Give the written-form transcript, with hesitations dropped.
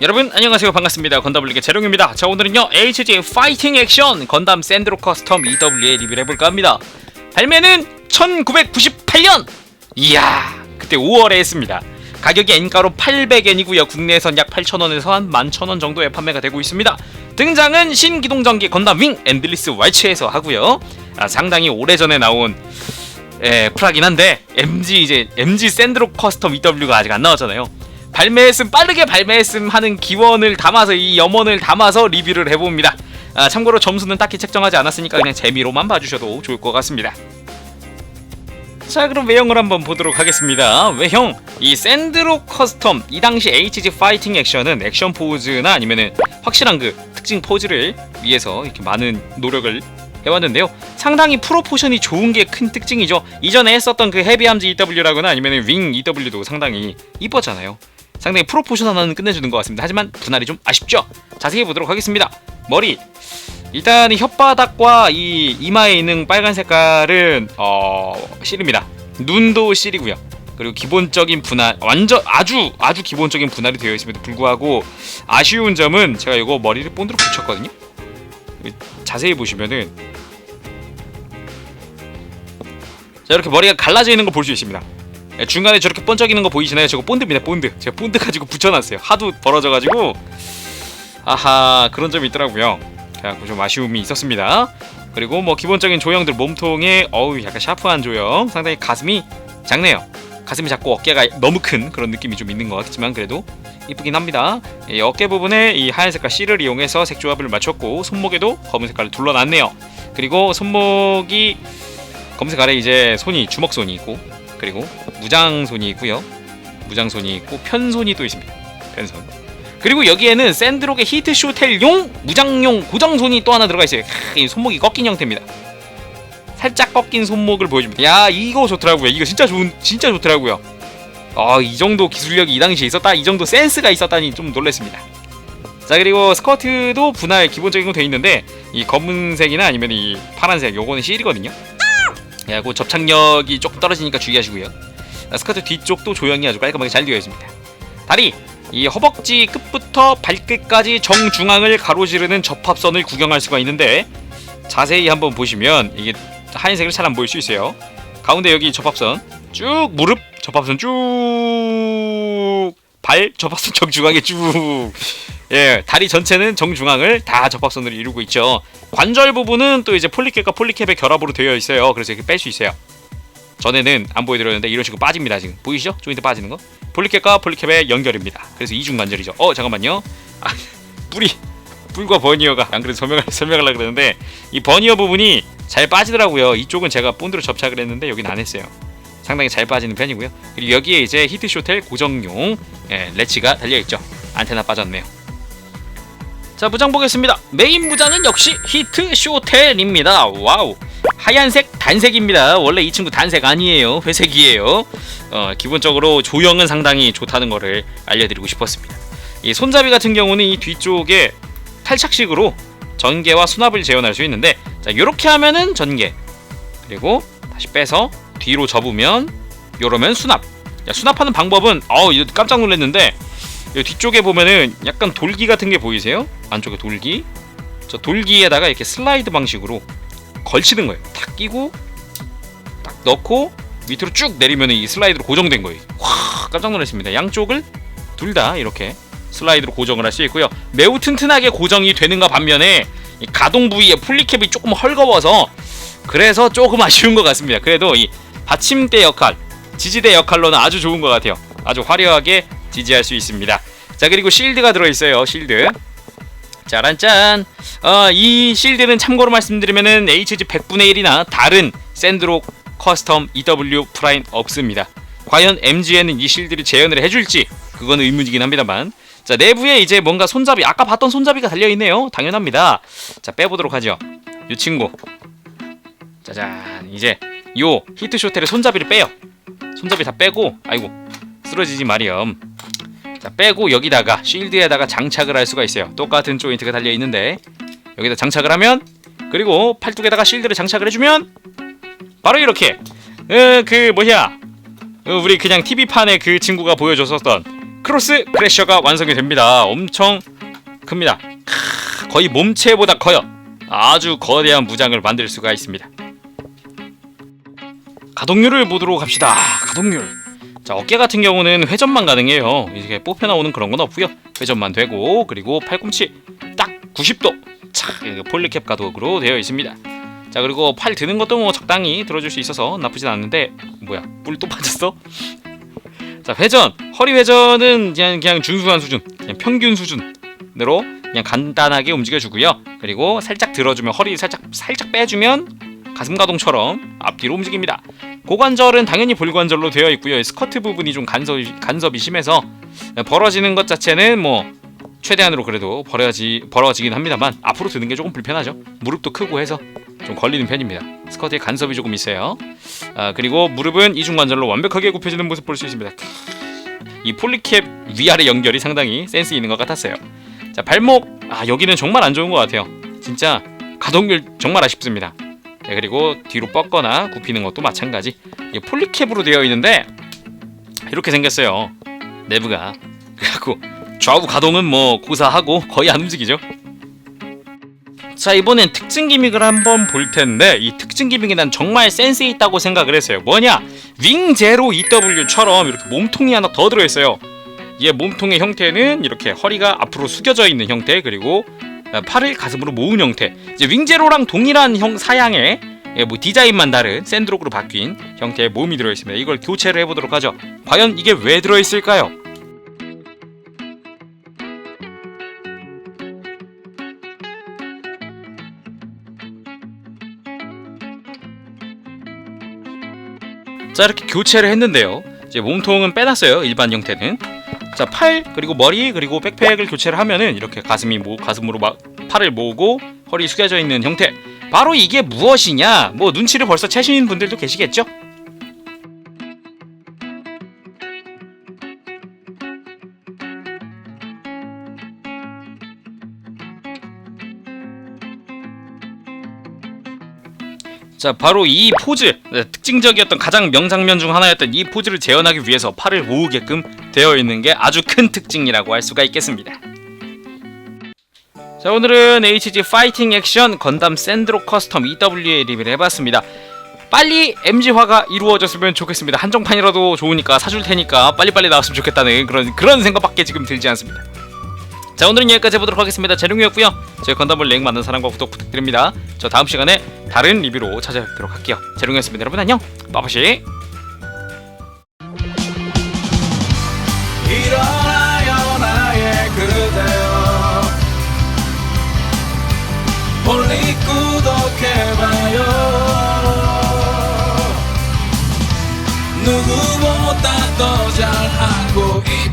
여러분 안녕하세요, 반갑습니다. 건담블릭의 재룡입니다. 자, 오늘은요 HG 파이팅 액션 건담 샌드로 커스텀 EW의 리뷰를 해볼까 합니다. 발매는 1998년! 이야, 그때 5월에 했습니다. 가격이 N가로 800엔이고요 국내에선 약 8,000원에서 한 11,000원 정도에 판매가 되고 있습니다. 등장은 신기동전기 건담 윙 엔들리스 왈츠에서 하고요. 상당히 오래전에 나온 프라긴 한데 MG 샌드로 커스텀 EW가 아직 안 나왔잖아요. 발매했음, 빠르게 발매했음 하는 기원을 담아서, 이 염원을 담아서 리뷰를 해봅니다. 참고로 점수는 딱히 책정하지 않았으니까 그냥 재미로만 봐주셔도 좋을 것 같습니다. 자, 그럼 외형을 한번 보도록 하겠습니다. 외형, 이 샌드로 커스텀, 이 당시 HG 파이팅 액션은 액션 포즈나 아니면은 확실한 그 특징 포즈를 위해서 이렇게 많은 노력을 해왔는데요. 상당히 프로포션이 좋은 게 큰 특징이죠. 이전에 했었던 그 헤비함즈 EW라거나 아니면은 윙 EW도 상당히 이뻤잖아요. 상당히 프로포션 하나는 끝내주는 것 같습니다. 하지만 분할이 좀 아쉽죠? 자세히 보도록 하겠습니다. 머리, 일단 혓바닥과 이 이마에 있는 빨간 색깔은 실입니다. 눈도 실이고요. 그리고 기본적인 분할, 아주 기본적인 분할이 되어 있음에도 불구하고 아쉬운 점은 제가 이거 머리를 본드로 붙였거든요. 자세히 보시면은 자, 이렇게 머리가 갈라져 있는 거 볼 수 있습니다. 중간에 저렇게 번쩍이는 거 보이시나요? 저거 본드입니다. 본드. 제가 본드 가지고 붙여놨어요. 하도 벌어져가지고. 아하, 그런 점이 있더라고요. 그래갖고 좀 아쉬움이 있었습니다. 그리고 뭐 기본적인 조형들, 몸통에 약간 샤프한 조형, 상당히 가슴이 작네요. 가슴이 작고 어깨가 너무 큰 그런 느낌이 좀 있는 것 같지만 그래도 이쁘긴 합니다. 어깨 부분에 이 하얀 색깔 실을 이용해서 색조합을 맞췄고, 손목에도 검은 색깔을 둘러놨네요. 그리고 손목이 검은색 아래 이제 손이, 주먹손이 있고, 그리고 무장손이 있고요. 무장손이 있고 편손이 또 있습니다. 편손. 그리고 여기에는 샌드록의 히트쇼텔용 무장용 고정손이 또 하나 들어가 있어요. 이 손목이 꺾인 형태입니다. 살짝 꺾인 손목을 보여줍니다. 야, 이거 좋더라고요. 이거 진짜 좋더라고요. 이 정도 기술력이 이 당시에 있었다, 이 정도 센스가 있었다니 좀 놀랐습니다. 자, 그리고 스커트도 분할 기본적인 거 돼 있는데, 이 검은색이나 아니면 이 파란색, 요거는 실이거든요. 그 접착력이 조금 떨어지니까 주의하시고요. 스커트 뒤쪽도 조형이 아주 깔끔하게 잘 되어 있습니다. 다리, 이 허벅지 끝부터 발끝까지 정중앙을 가로지르는 접합선을 구경할 수가 있는데, 자세히 한번 보시면 이게 하얀색을 잘 안 보일 수 있어요. 가운데 여기 접합선 쭉, 무릎 접합선 쭉, 발 접합선 정중앙에 쭉, 다리 전체는 정중앙을 다 접합선으로 이루고 있죠. 관절 부분은 또 이제 폴리캡과 폴리캡의 결합으로 되어 있어요. 그래서 이렇게 뺄 수 있어요. 전에는 안 보여드렸는데 이런 식으로 빠집니다. 지금 보이시죠? 조인트 빠지는 거. 폴리캡과 폴리캡의 연결입니다. 그래서 이중 관절이죠. 잠깐만요. 뿔과 버니어가 안 그래도 설명하려고 그랬는데, 이 버니어 부분이 잘 빠지더라고요. 이쪽은 제가 본드로 접착을 했는데 여기는 안 했어요. 상당히 잘 빠지는 편이고요. 그리고 여기에 이제 히트쇼텔 고정용 레치가 달려있죠. 안테나 빠졌네요. 자, 무장 보겠습니다. 메인 무장은 역시 히트쇼텔입니다. 와우, 하얀색 단색입니다. 원래 이 친구 단색 아니에요, 회색이에요. 기본적으로 조형은 상당히 좋다는 거를 알려드리고 싶었습니다. 이 손잡이 같은 경우는 이 뒤쪽에 탈착식으로 전개와 수납을 재현할 수 있는데, 자, 요렇게 하면은 전개, 그리고 다시 빼서 뒤로 접으면 요러면 수납. 수납하는 방법은 깜짝 놀랐는데, 뒤쪽에 보면은 약간 돌기 같은 게 보이세요? 안쪽에 돌기. 저 돌기에다가 이렇게 슬라이드 방식으로 걸치는 거예요. 탁 끼고 딱 넣고 밑으로 쭉 내리면 이 슬라이드로 고정된 거예요. 와, 깜짝 놀랐습니다. 양쪽을 둘 다 이렇게 슬라이드로 고정을 할 수 있고요. 매우 튼튼하게 고정이 되는가 반면에 이 가동 부위에 폴리캡이 조금 헐거워서 그래서 조금 아쉬운 것 같습니다. 그래도 이 받침대 역할, 지지대 역할로는 아주 좋은 것 같아요. 아주 화려하게 지지할 수 있습니다. 자, 그리고 실드가 들어있어요. 실드. 짜란짠. 이 실드는 참고로 말씀드리면은 HG 100분의 1이나 다른 샌드로 커스텀 EW 프라임 없습니다. 과연 MG에는 이 실드를 재현을 해줄지 그건 의문이긴 합니다만. 자, 내부에 이제 뭔가 손잡이, 아까 봤던 손잡이가 달려있네요. 당연합니다. 자, 빼보도록 하죠. 이 친구. 짜잔. 이제 요 히트쇼텔의 손잡이를 빼요. 손잡이 다 빼고, 아이고 쓰러지지 마렴. 자, 빼고 여기다가 쉴드에다가 장착을 할 수가 있어요. 똑같은 조인트가 달려있는데 여기다 장착을 하면, 그리고 팔뚝에다가 쉴드를 장착을 해주면 바로 이렇게 우리 그냥 TV판에 그 친구가 보여줬었던 크로스 크래셔가 완성이 됩니다. 엄청 큽니다. 거의 몸체보다 커요. 아주 거대한 무장을 만들 수가 있습니다. 가동률을 보도록 합시다. 가동률. 자, 어깨 같은 경우는 회전만 가능해요. 이렇게 뽑혀 나오는 그런 건 없고요. 회전만 되고, 그리고 팔꿈치 딱 90도. 자, 폴리캡 가독으로 되어 있습니다. 자, 그리고 팔 드는 것도 뭐 적당히 들어줄 수 있어서 나쁘진 않는데, 뭐야, 뿔 또 빠졌어? 자, 회전. 허리 회전은 그냥 준수한 수준, 그냥 평균 수준으로 그냥 간단하게 움직여주고요. 그리고 살짝 들어주면, 허리 살짝 빼주면 가슴 가동처럼 앞뒤로 움직입니다. 고관절은 당연히 볼관절로 되어 있고요. 스커트 부분이 좀 간섭이 심해서 벌어지는 것 자체는 뭐 최대한으로 그래도 벌어지긴 합니다만 앞으로 드는 게 조금 불편하죠. 무릎도 크고 해서 좀 걸리는 편입니다. 스커트에 간섭이 조금 있어요. 그리고 무릎은 이중관절로 완벽하게 굽혀지는 모습 볼 수 있습니다. 이 폴리캡 위아래 연결이 상당히 센스 있는 것 같았어요. 자, 발목. 여기는 정말 안 좋은 것 같아요. 진짜 가동률 정말 아쉽습니다. 네, 그리고 뒤로 뻗거나 굽히는 것도 마찬가지. 이게 폴리캡으로 되어 있는데 이렇게 생겼어요. 내부가. 그래갖고 좌우 가동은 뭐 고사하고 거의 안 움직이죠. 자, 이번엔 특징 기믹을 한번 볼 텐데, 이 특징 기믹이 난 정말 센스 있다고 생각을 했어요. 뭐냐? 윙제로 EW처럼 이렇게 몸통이 하나 더 들어있어요. 얘 몸통의 형태는 이렇게 허리가 앞으로 숙여져 있는 형태, 그리고 팔을 가슴으로 모은 형태. 이제 윙제로랑 동일한 사양의 뭐 디자인만 다른 샌드록으로 바뀐 형태의 몸이 들어있습니다. 이걸 교체를 해보도록 하죠. 과연 이게 왜 들어있을까요? 자, 이렇게 교체를 했는데요. 이제 몸통은 빼놨어요. 일반 형태는. 자, 팔 그리고 머리 그리고 백팩을 교체를 하면은 이렇게 가슴으로 팔을 모으고 허리 숙여져 있는 형태. 바로 이게 무엇이냐? 뭐 눈치를 벌써 채시는 분들도 계시겠죠? 자, 바로 이 포즈, 특징적이었던 가장 명장면 중 하나였던 이 포즈를 재현하기 위해서 팔을 모으게끔 되어 있는 게 아주 큰 특징이라고 할 수가 있겠습니다. 자, 오늘은 HG 파이팅 액션 건담 샌드록 커스텀 EWA 리뷰를 해봤습니다. 빨리 MG화가 이루어졌으면 좋겠습니다. 한정판이라도 좋으니까 사줄 테니까 빨리빨리 나왔으면 좋겠다는 그런 생각밖에 지금 들지 않습니다. 자, 오늘은 여기까지 해보도록 하겠습니다. 재룡이었고요. 저희 건담을 랭 만든 사랑과 구독 부탁드립니다. 저 다음 시간에 다른 리뷰로 찾아뵙도록 할게요. 재룡이었습니다. 여러분 안녕. 빠바시. 일어나요 나의 그대여, 멀리 구독해봐요. 누구보다 더 잘하고 있